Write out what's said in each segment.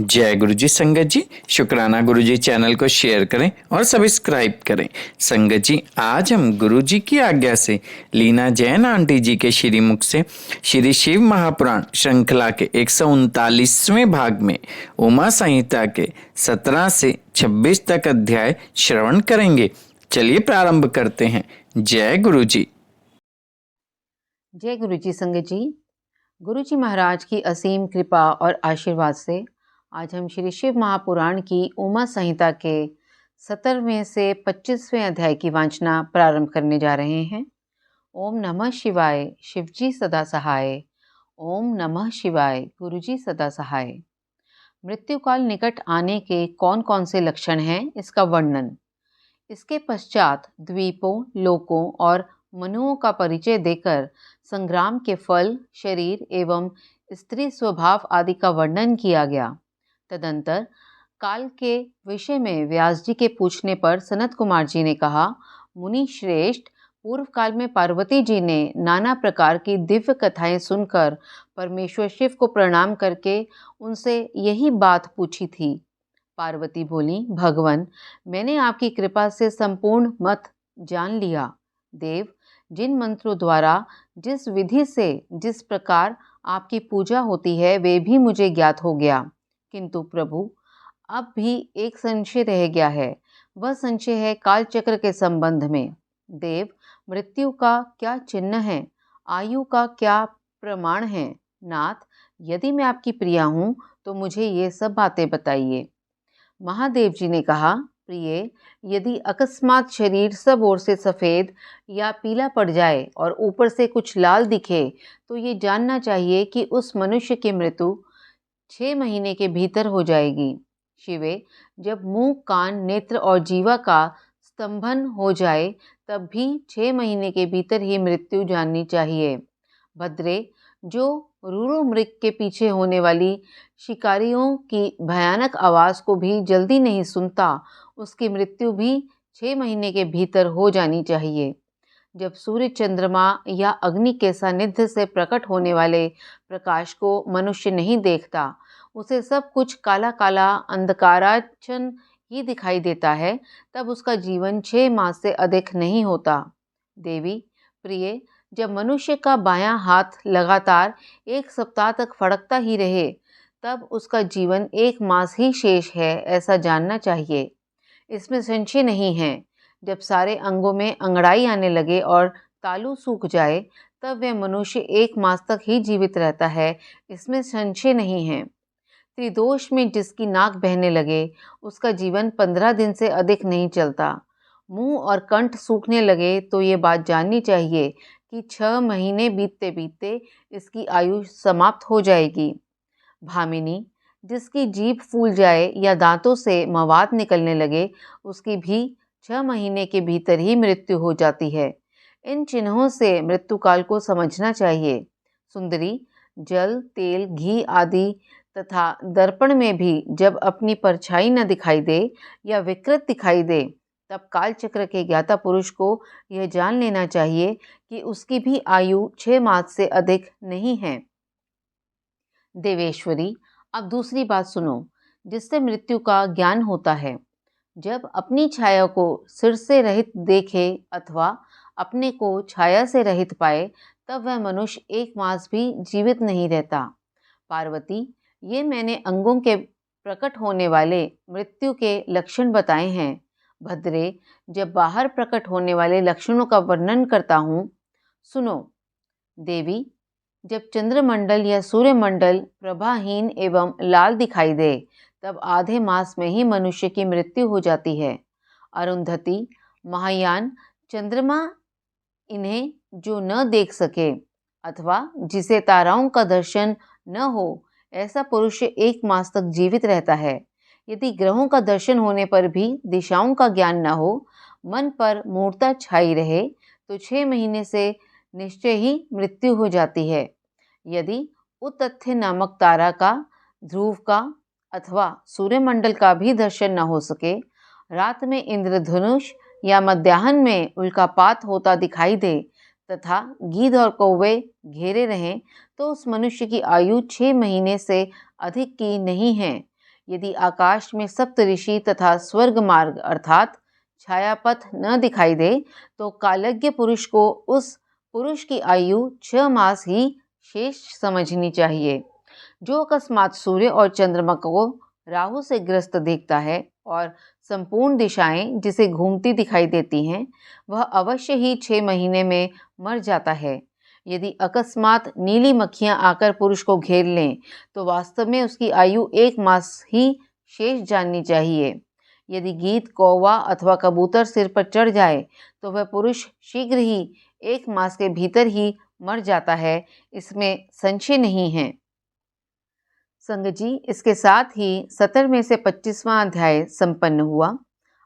जय गुरु जी। संगत जी, शुक्राना गुरु जी चैनल को शेयर करें और सब्सक्राइब करें। संगत जी, आज हम गुरु जी की आज्ञा से लीना जैन आंटी जी के श्रीमुख से श्री शिव महापुराण श्रृंखला के 139वें भाग में उमा संहिता के 17 से 26 तक अध्याय श्रवण करेंगे। चलिए प्रारंभ करते हैं। जय गुरु जी। जय गुरु जी। संगत जी, गुरु जी महाराज की असीम कृपा और आशीर्वाद से आज हम श्री शिव महापुराण की उमा संहिता के 17वें से 25वें अध्याय की वांचना प्रारंभ करने जा रहे हैं। ओम नमः शिवाय, शिवजी सदा सहाय। ओम नमः शिवाय, गुरुजी सदा सहाय। मृत्यु काल निकट आने के कौन कौन से लक्षण हैं, इसका वर्णन। इसके पश्चात द्वीपों, लोकों और मनुओं का परिचय देकर संग्राम के फल, शरीर एवं स्त्री स्वभाव आदि का वर्णन किया गया। तदंतर काल के विषय में व्यास जी के पूछने पर सनत कुमार जी ने कहा, मुनि श्रेष्ठ, पूर्व काल में पार्वती जी ने नाना प्रकार की दिव्य कथाएं सुनकर परमेश्वर शिव को प्रणाम करके उनसे यही बात पूछी थी। पार्वती बोली, भगवान, मैंने आपकी कृपा से संपूर्ण मत जान लिया। देव, जिन मंत्रों द्वारा जिस विधि से जिस प्रकार आपकी पूजा होती है वे भी मुझे ज्ञात हो गया। किंतु प्रभु, अब भी एक संशय रह गया है। वह संशय है काल चक्र के संबंध में। देव, मृत्यु का क्या चिन्ह है? आयु का क्या प्रमाण है? नाथ, यदि मैं आपकी प्रिया हूँ तो मुझे ये सब बातें बताइए। महादेव जी ने कहा, प्रिय, यदि अकस्मात शरीर सब ओर से सफ़ेद या पीला पड़ जाए और ऊपर से कुछ लाल दिखे तो ये जानना चाहिए कि उस मनुष्य की मृत्यु 6 महीने के भीतर हो जाएगी। शिवे, जब मुंह, कान, नेत्र और जीवा का स्तंभन हो जाए तब भी 6 महीने के भीतर ही मृत्यु जाननी चाहिए। भद्रे, जो रूरू मृग के पीछे होने वाली शिकारियों की भयानक आवाज़ को भी जल्दी नहीं सुनता, उसकी मृत्यु भी 6 महीने के भीतर हो जानी चाहिए। जब सूर्य, चंद्रमा या अग्नि के सानिध्य से प्रकट होने वाले प्रकाश को मनुष्य नहीं देखता, उसे सब कुछ काला काला अंधकाराच्छन्न ही दिखाई देता है, तब उसका जीवन 6 मास से अधिक नहीं होता। देवी, प्रिय, जब मनुष्य का बायां हाथ लगातार 1 सप्ताह तक फड़कता ही रहे तब उसका जीवन 1 मास ही शेष है, ऐसा जानना चाहिए। इसमें संशय नहीं है। जब सारे अंगों में अंगड़ाई आने लगे और तालू सूख जाए तब वह मनुष्य 1 मास तक ही जीवित रहता है, इसमें संशय नहीं है। त्रिदोष में जिसकी नाक बहने लगे उसका जीवन 15 दिन से अधिक नहीं चलता। मुंह और कंठ सूखने लगे तो ये बात जाननी चाहिए कि 6 महीने बीतते बीतते इसकी आयु समाप्त हो जाएगी। भामिनी, जिसकी जीभ फूल जाए या दांतों से मवाद निकलने लगे उसकी भी 6 महीने के भीतर ही मृत्यु हो जाती है। इन चिन्हों से मृत्यु काल को समझना चाहिए। सुंदरी, जल, तेल, घी आदि तथा दर्पण में भी जब अपनी परछाई न दिखाई दे या विकृत दिखाई दे तब काल चक्र के ज्ञाता पुरुष को यह जान लेना चाहिए कि उसकी भी आयु 6 मास से अधिक नहीं है। देवेश्वरी, अब दूसरी बात सुनो जिससे मृत्यु का ज्ञान होता है। जब अपनी छाया को सिर से रहित देखे अथवा अपने को छाया से रहित पाए तब वह मनुष्य 1 मास भी जीवित नहीं रहता। पार्वती, ये मैंने अंगों के प्रकट होने वाले मृत्यु के लक्षण बताए हैं। भद्रे, जब बाहर प्रकट होने वाले लक्षणों का वर्णन करता हूँ, सुनो। देवी, जब चंद्रमंडल या सूर्यमंडल प्रभाहीन एवं लाल दिखाई दे तब आधे मास में ही मनुष्य की मृत्यु हो जाती है। अरुंधति, महायान, चंद्रमा इन्हें जो न देख सके अथवा जिसे ताराओं का दर्शन न हो, ऐसा पुरुष 1 मास तक जीवित रहता है। यदि ग्रहों का दर्शन होने पर भी दिशाओं का ज्ञान न हो, मन पर मूर्ता छाई रहे तो 6 महीने से निश्चय ही मृत्यु हो जाती है। यदि उतथ्य नामक तारा का, ध्रुव का अथवा सूर्यमंडल का भी दर्शन न हो सके, रात में इंद्रधनुष या मध्याह्न में उल्कापात होता दिखाई दे तथा गीध और कौवे घेरे रहें तो उस मनुष्य की आयु 6 महीने से अधिक की नहीं है। यदि आकाश में सप्तऋषि तथा स्वर्ग मार्ग अर्थात छायापथ न दिखाई दे तो कालज्ञ पुरुष को उस पुरुष की आयु 6 मास ही शेष समझनी चाहिए। जो अकस्मात सूर्य और चंद्रमा को राहु से ग्रस्त देखता है और संपूर्ण दिशाएं जिसे घूमती दिखाई देती हैं, वह अवश्य ही 6 महीने में मर जाता है। यदि अकस्मात नीली मक्खियां आकर पुरुष को घेर लें तो वास्तव में उसकी आयु 1 मास ही शेष जाननी चाहिए। यदि गीत, कौवा अथवा कबूतर सिर पर चढ़ जाए तो वह पुरुष शीघ्र ही 1 मास के भीतर ही मर जाता है, इसमें संशय नहीं है। संगत जी, इसके साथ ही 17वें से 25वां अध्याय संपन्न हुआ।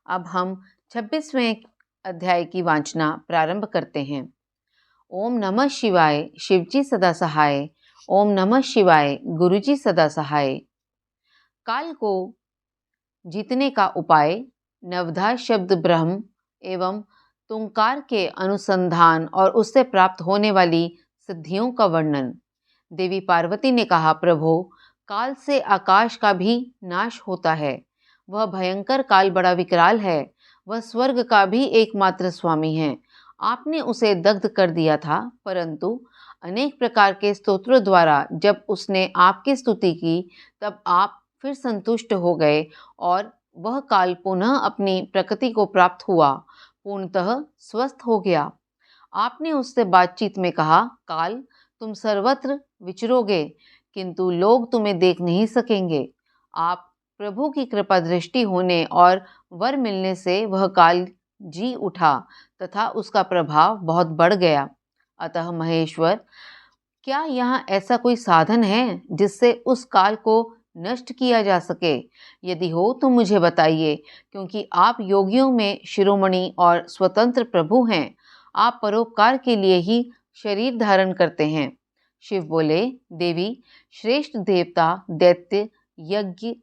अब हम 26वें अध्याय की वाचना प्रारंभ करते हैं। ओम नमः शिवाय, शिवजी सदा सहाय। ओम नमः शिवाय, गुरुजी सदा सहाय। काल को जीतने का उपाय, नवधा शब्द ब्रह्म एवं तुंकार के अनुसंधान और उससे प्राप्त होने वाली सिद्धियों का वर्णन। देवी पार्वती ने कहा, प्रभो, काल से आकाश का भी नाश होता है। वह भयंकर काल बड़ा विकराल है। वह स्वर्ग का भी एकमात्र स्वामी है। आपने उसे दग्ध कर दिया था, परंतु अनेक प्रकार के स्तोत्रों द्वारा जब उसने आपकी स्तुति की तब आप फिर संतुष्ट हो गए और वह काल पुनः अपनी प्रकृति को प्राप्त हुआ, पूर्णतः स्वस्थ हो गया। आपने उससे बातचीत में कहा, काल, तुम सर्वत्र विचरोगे किंतु लोग तुम्हें देख नहीं सकेंगे। आप प्रभु की कृपा दृष्टि होने और वर मिलने से वह काल जी उठा तथा उसका प्रभाव बहुत बढ़ गया। अतः महेश्वर, क्या यहाँ ऐसा कोई साधन है जिससे उस काल को नष्ट किया जा सके? यदि हो तो मुझे बताइए, क्योंकि आप योगियों में शिरोमणि और स्वतंत्र प्रभु हैं। आप परोपकार के लिए ही शरीर धारण करते हैं। शिव बोले, देवी, श्रेष्ठ देवता, दैत्य, यज्ञ,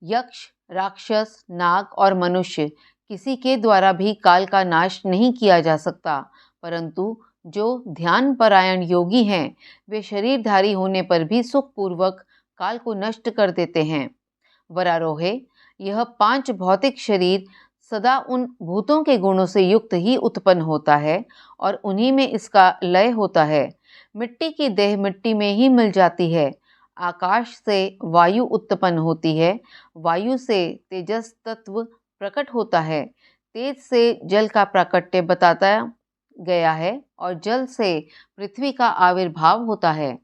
यक्ष, राक्षस, नाग और मनुष्य किसी के द्वारा भी काल का नाश नहीं किया जा सकता, परंतु जो ध्यान परायण योगी हैं वे शरीरधारी होने पर भी सुखपूर्वक काल को नष्ट कर देते हैं। वरारोहे, यह 5 भौतिक शरीर सदा उन भूतों के गुणों से युक्त ही उत्पन्न होता है और उन्हीं में इसका लय होता है। मिट्टी की देह मिट्टी में ही मिल जाती है। आकाश से वायु उत्पन्न होती है। वायु से तेजस तत्व प्रकट होता है। तेज से जल का प्राकट्य बताता गया है और जल से पृथ्वी का आविर्भाव होता है।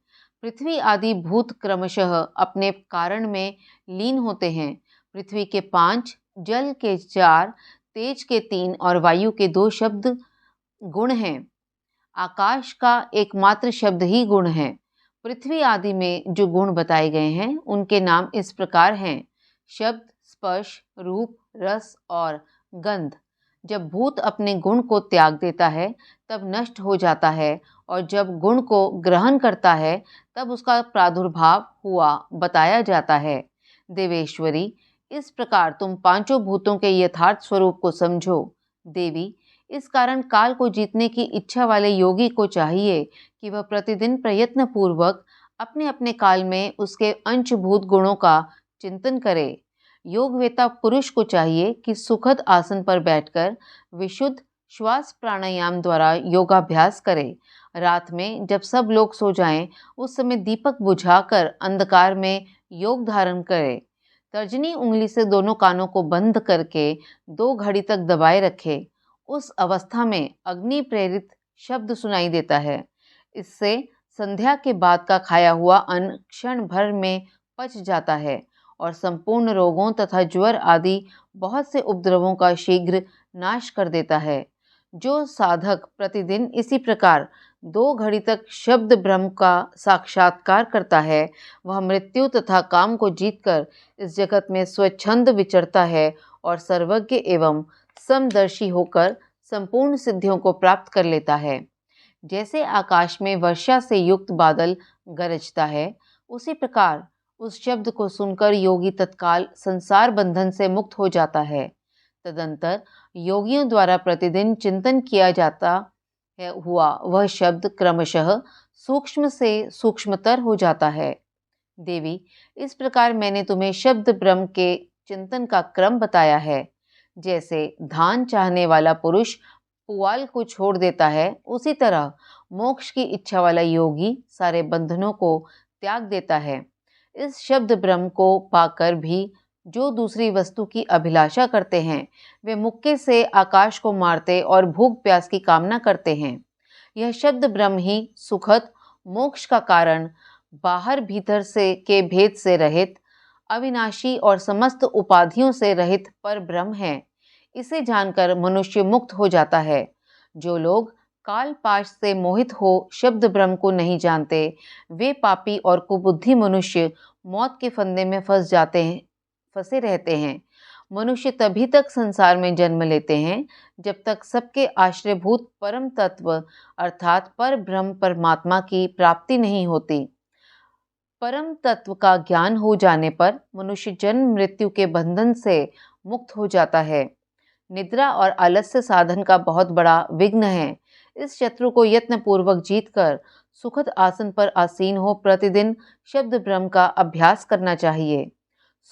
पृथ्वी आदि भूत क्रमशः अपने कारण में लीन होते हैं। पृथ्वी के 5, जल के 4, तेज के 3 और वायु के 2 शब्द गुण हैं। आकाश का एकमात्र शब्द ही गुण है। पृथ्वी आदि में जो गुण बताए गए हैं उनके नाम इस प्रकार हैं: शब्द, स्पर्श, रूप, रस और गंध। जब भूत अपने गुण को त्याग देता है तब नष्ट हो जाता है और जब गुण को ग्रहण करता है तब उसका प्रादुर्भाव हुआ बताया जाता है। देवेश्वरी, इस प्रकार तुम 5 भूतों के यथार्थ स्वरूप को समझो। देवी, इस कारण काल को जीतने की इच्छा वाले योगी को चाहिए कि वह प्रतिदिन प्रयत्न पूर्वक अपने अपने काल में उसके अंशभूत गुणों का चिंतन करे। योगवेता पुरुष को चाहिए कि सुखद आसन पर बैठकर विशुद्ध श्वास प्राणायाम द्वारा योगाभ्यास करे। रात में जब सब लोग सो जाएं, उस समय दीपक बुझाकर अंधकार में योग धारण करे। तर्जनी उंगली से दोनों कानों को बंद करके 2 घड़ी तक दबाए रखे। उस अवस्था में अग्नि प्रेरित शब्द सुनाई देता है। इससे संध्या के बाद का खाया हुआ अन्न क्षण भर में पच जाता है और संपूर्ण रोगों तथा ज्वर आदि बहुत से उपद्रवों का शीघ्र नाश कर देता है। जो साधक प्रतिदिन इसी प्रकार 2 घड़ी तक शब्द ब्रह्म का साक्षात्कार करता है, वह मृत्यु तथा काम को जीतकर इस जगत में स्वच्छंद विचरता है और सर्वज्ञ एवं समदर्शी होकर संपूर्ण सिद्धियों को प्राप्त कर लेता है। जैसे आकाश में वर्षा से युक्त बादल गरजता है, उसी प्रकार उस शब्द को सुनकर योगी तत्काल संसार बंधन से मुक्त हो जाता है। तदंतर योगियों द्वारा प्रतिदिन चिंतन किया जाता है हुआ वह शब्द क्रमशः सूक्ष्म से सूक्ष्मतर हो जाता है। देवी, इस प्रकार मैंने तुम्हें शब्द ब्रह्म के चिंतन का क्रम बताया है। जैसे धान चाहने वाला पुरुष पुआल को छोड़ देता है, उसी तरह मोक्ष की इच्छा वाला योगी सारे बंधनों को त्याग देता है। इस शब्द ब्रह्म को पाकर भी जो दूसरी वस्तु की अभिलाषा करते हैं, वे मुक्के से आकाश को मारते और भूख प्यास की कामना करते हैं। यह शब्द ब्रह्म ही सुखद मोक्ष का कारण, बाहर भीतर से के भेद से रहित, अविनाशी और समस्त उपाधियों से रहित पर ब्रह्म है। इसे जानकर मनुष्य मुक्त हो जाता है। जो लोग काल पाश से मोहित हो शब्द ब्रह्म को नहीं जानते, वे पापी और कुबुद्धि मनुष्य मौत के फंदे में फंसे रहते हैं। मनुष्य तभी तक संसार में जन्म लेते हैं जब तक सबके आश्रयभूत परम तत्व अर्थात पर ब्रह्म परमात्मा की प्राप्ति नहीं होती। परम तत्व का ज्ञान हो जाने पर मनुष्य जन्म मृत्यु के बंधन से मुक्त हो जाता है। निद्रा और आलस्य साधन का बहुत बड़ा विघ्न है। इस शत्रु को यत्न पूर्वक जीतकर सुखद आसन पर आसीन हो प्रतिदिन शब्द ब्रह्म का अभ्यास करना चाहिए।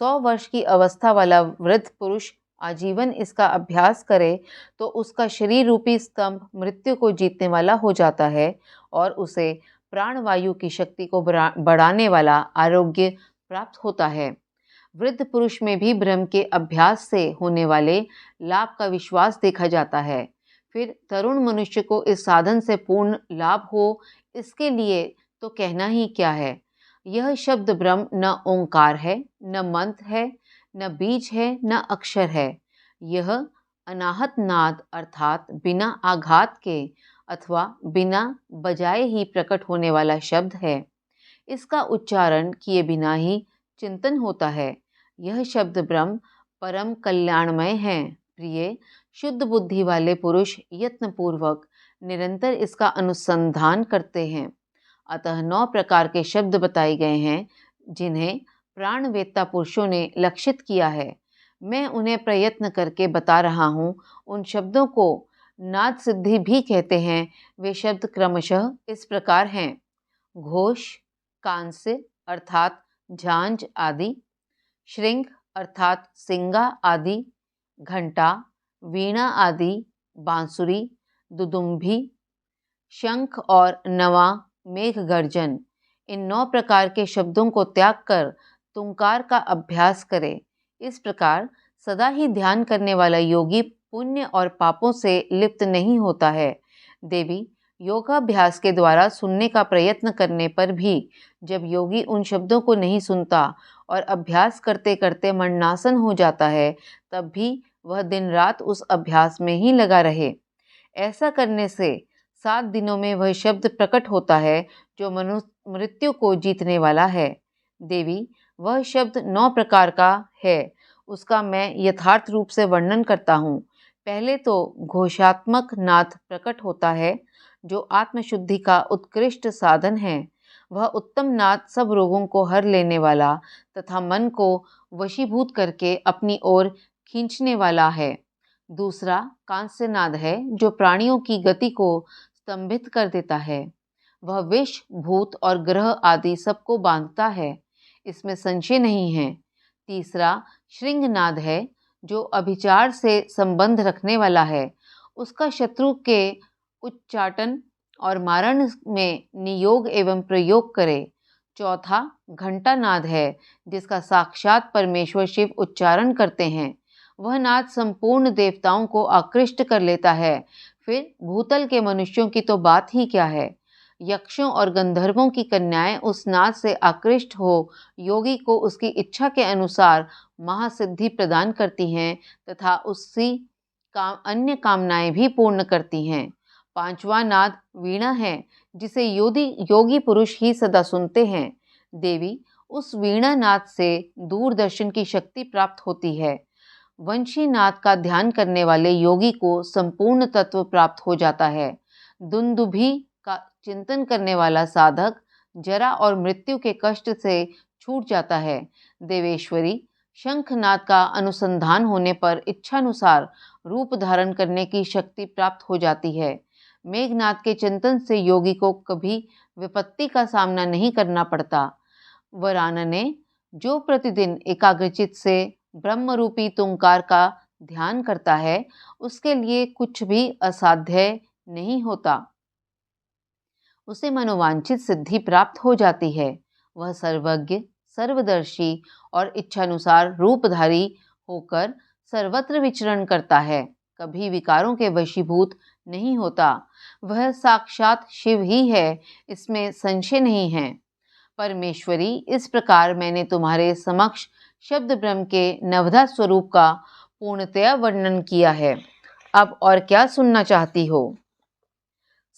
100 वर्ष की अवस्था वाला वृद्ध पुरुष आजीवन इसका अभ्यास करे तो उसका शरीर रूपी स्तंभ मृत्यु को जीतने वाला हो जाता है और उसे प्राणवायु की शक्ति को बढ़ाने वाला आरोग्य प्राप्त होता है। वृद्ध पुरुष में भी ब्रह्म के अभ्यास से होने वाले लाभ का विश्वास देखा जाता है। फिर तरुण मनुष्य को इस साधन से पूर्ण लाभ हो, इसके लिए तो कहना ही क्या है। यह शब्द ब्रह्म न ओंकार है, न मंत्र है, न बीज है, न अक्षर है। यह अनाहत नाद अर्थात बिना आघात के अथवा बिना बजाए ही प्रकट होने वाला शब्द है। इसका उच्चारण किए बिना ही चिंतन होता है। यह शब्द ब्रह्म परम कल्याणमय है। प्रिय, शुद्ध बुद्धि वाले पुरुष यत्नपूर्वक निरंतर इसका अनुसंधान करते हैं। अतः 9 प्रकार के शब्द बताए गए हैं जिन्हें प्राणवेत्ता पुरुषों ने लक्षित किया है। मैं उन्हें प्रयत्न करके बता रहा हूँ। उन शब्दों को नाद सिद्धि भी कहते हैं। वे शब्द क्रमशः इस प्रकार हैं: घोष, कांस्य अर्थात झांझ आदि, श्रृंग अर्थात सिंगा आदि, घंटा, वीणा आदि, बांसुरी, दुदुम्भी, शंख और नवा, मेघ गर्जन। इन 9 प्रकार के शब्दों को त्याग कर तुंकार का अभ्यास करे। इस प्रकार सदा ही ध्यान करने वाला योगी पुण्य और पापों से लिप्त नहीं होता है। देवी, योगाभ्यास के द्वारा सुनने का प्रयत्न करने पर भी जब योगी उन शब्दों को नहीं सुनता और अभ्यास करते करते मरणासन हो जाता है, तब भी वह दिन रात उस अभ्यास में ही लगा रहे। ऐसा करने से 7 दिनों में वह शब्द प्रकट होता है जो मृत्यु को जीतने वाला है। देवी, वह शब्द 9 प्रकार का है, उसका मैं यथार्थ रूप से वर्णन करता हूँ। पहले तो घोषात्मक नाद प्रकट होता है जो आत्मशुद्धि का उत्कृष्ट साधन है। वह उत्तम नाद सब रोगों को हर लेने वाला तथा मन को वशीभूत करके अपनी ओर खींचने वाला है। दूसरा कांस्य नाद है जो प्राणियों की गति को स्तंभित कर देता है। वह विष, भूत और ग्रह आदि सबको बांधता है, इसमें संशय नहीं है। तीसरा श्रृंग नाद है जो अभिचार से संबंध रखने वाला है, उसका शत्रु के उच्चाटन और मारण में नियोग एवं प्रयोग करे। चौथा घंटा नाद है जिसका साक्षात परमेश्वर शिव उच्चारण करते हैं। वह नाद संपूर्ण देवताओं को आकृष्ट कर लेता है। फिर भूतल के मनुष्यों की तो बात ही क्या है। यक्षों और गंधर्वों की कन्याएं उस नाद से आकृष्ट हो योगी को उसकी इच्छा के अनुसार महासिद्धि प्रदान करती हैं तथा उसकी अन्य कामनाएं भी पूर्ण करती हैं। 5वां नाद वीणा है जिसे योगी पुरुष ही सदा सुनते हैं। देवी, उस वीणा नाद से दूरदर्शन की शक्ति प्राप्त होती है। वंशी नाद का ध्यान करने वाले योगी को संपूर्ण तत्व प्राप्त हो जाता है। दुंदुभी का चिंतन करने वाला साधक जरा और मृत्यु के कष्ट से छूट जाता है। देवेश्वरी, शंखनाद का अनुसंधान होने पर इच्छानुसार रूप धारण करने की शक्ति प्राप्त हो जाती है। मेघनाद के चिंतन से योगी को कभी विपत्ति का सामना नहीं करना पड़ता। वरानने जो प्रतिदिन एकाग्रचित से ब्रह्मरूपी तुंकार का ध्यान करता है उसके लिए कुछ भी असाध्य नहीं होता। उसे मनोवांछित सिद्धि प्राप्त हो जाती है। वह सर्वज्ञ, सर्वदर्शी और इच्छानुसार रूपधारी होकर सर्वत्र विचरण करता है, कभी विकारों के वशीभूत नहीं होता। वह साक्षात शिव ही है, इसमें संशय नहीं है। परमेश्वरी, इस प्रकार मैंने तुम्हारे समक्ष शब्द ब्रह्म के नवधा स्वरूप का पूर्णतया वर्णन किया है। अब और क्या सुनना चाहती हो?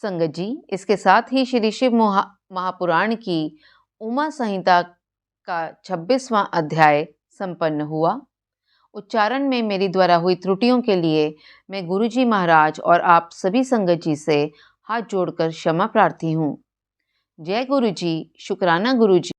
संगत जी, इसके साथ ही श्री शिव महापुराण की उमा संहिता का 26वां अध्याय संपन्न हुआ। उच्चारण में मेरी द्वारा हुई त्रुटियों के लिए मैं गुरुजी महाराज और आप सभी संगत जी से हाथ जोड़कर क्षमा प्रार्थी हूँ। जय गुरुजी, शुक्राना गुरुजी।